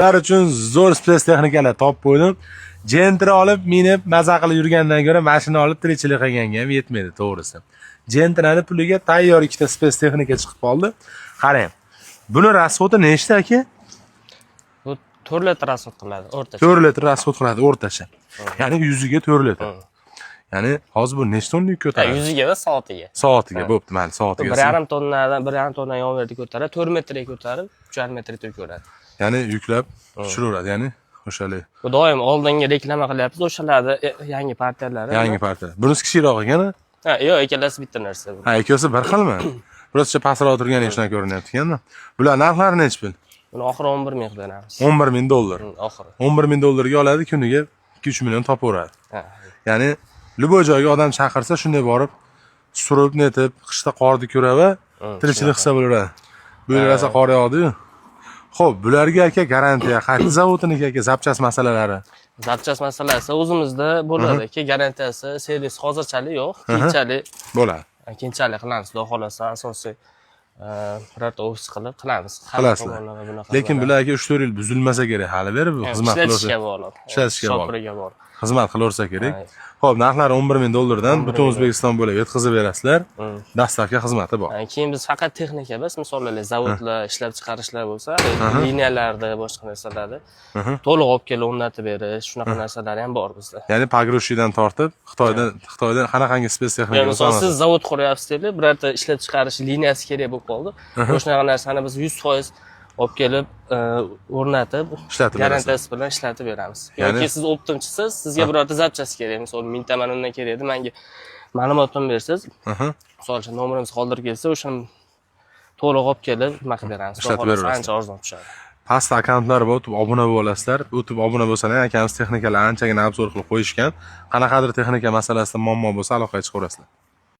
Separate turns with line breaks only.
Ular uchun zo'r spes texnikalar topib qo'ydim. Gentra olib, minib, maza qilib yurgandan ko'ra mashina olib tirikchilik qilganga ham yetmaydi, to'g'risi. Gentrani puliga tayyor ikkita spes texnika chiqib qoldi. Qarang. Buni rasxoti nechta aka?
Bu 4 litr rasxot qiladi o'rtacha.
4 litr rasxot qiladi o'rtacha. Ya'ni 100 ga 4 litr. Ya'ni hozir bu nechta tonna yuk ko'taradi?
100 ga va soatiga.
Soatiga, bo'pti, mayli, soatiga.
1,5 tonnadan 1,5 tonna yon verdi ko'taradi, 4 metrga ko'tarib, 3,5 metrga to'kiladi.
Ya'ni yuklab tushiraveradi, ya'ni o'shalik.
Bu doim oldinga reklama qilyapmiz, o'shalarda yangi partiyalari.
Yangi partiya. Bunisi kichikroq ekan-a?
Ha, yo'q, ikkalasi bitta narsa bu.
Ha, ikkalasi bir xilmi? Birozcha pastroq turgan ishlar ko'rinyapti ekanda. Bular narxlari necha pul?
Buni oxiri 11 ming beramiz.
11 ming dollar.
Oxiri.
11 ming dollarga oladi, kuniga 2-3 million topaveradi.
Ha.
Ya'ni luboy joyga odam chaqirsa, shunday borib, surib netib, qishda qorni ko'rava, tirikchilik qilsa bo'laveradi. Bu yerasa qor yog'di-yu. Xo'p, bularga aka garantiya, qaysi zavodniki aka zapchas masalalari?
Zapchas masalasi o'zimizda bo'ladi aka, garantiyasi, servis hozirchalik yo'q, keyinchalik
bo'ladi.
Keyinchalik qilamiz, xudo xolasa, asosiy birorta ofis qilib qilamiz.
Qilasizlar. Lekin bular aka 3-4 yil buzilmasa kerak, hali berib xizmat qilsa.
Ishlatishga bog'liq.
Ishlatishga bog'liq.
Shopiriga bog'liq.
Xizmat qilaversa kerak. Xo'p, narxlari 11 ming dollardan butun O'zbekiston bo'ylab yetkazib berasizlar. Dastlabki xizmati bor.
Keyin biz faqat texnika emas, misollar zavodlar, ishlab chiqarishlar bo'lsa, liniyalarda, boshqa narsalarda to'liq olib kelib o'rnatib berish, shunaqa narsalar ham bor bizda.
Ya'ni pogrushidan tortib, Xitoydan qanaqangi spes texnika bo'lsa,
misol siz zavod quryapsiz deb, birorta ishlab chiqarish liniyasi kerak bo'lib qoldi. O'shunaqa narsani biz 100% olib kelib o'rnatib, garantiyasi bilan ishlatib beramiz. Yoki siz optimchisiz, sizga birorta zapchasi kerak, misol mingta mana undan kerak edi, menga ma'lumotni bersiz. Misol uchun nomerimizni qoldirib kelsa, o'shani to'liq olib kelib nima qilib beramiz.
Ishlatib beramiz.
Ancha arzon tushadi.
Pastda akkauntlar bor, o'tib obuna bo'lasizlar. O'tib obuna bo'lsalar, akamiz texnikalarni anchagina obzor qilib qo'yishgan. Qanaqadir texnika masalasida muammo bo'lsa, aloqaga chiqaverasizlar.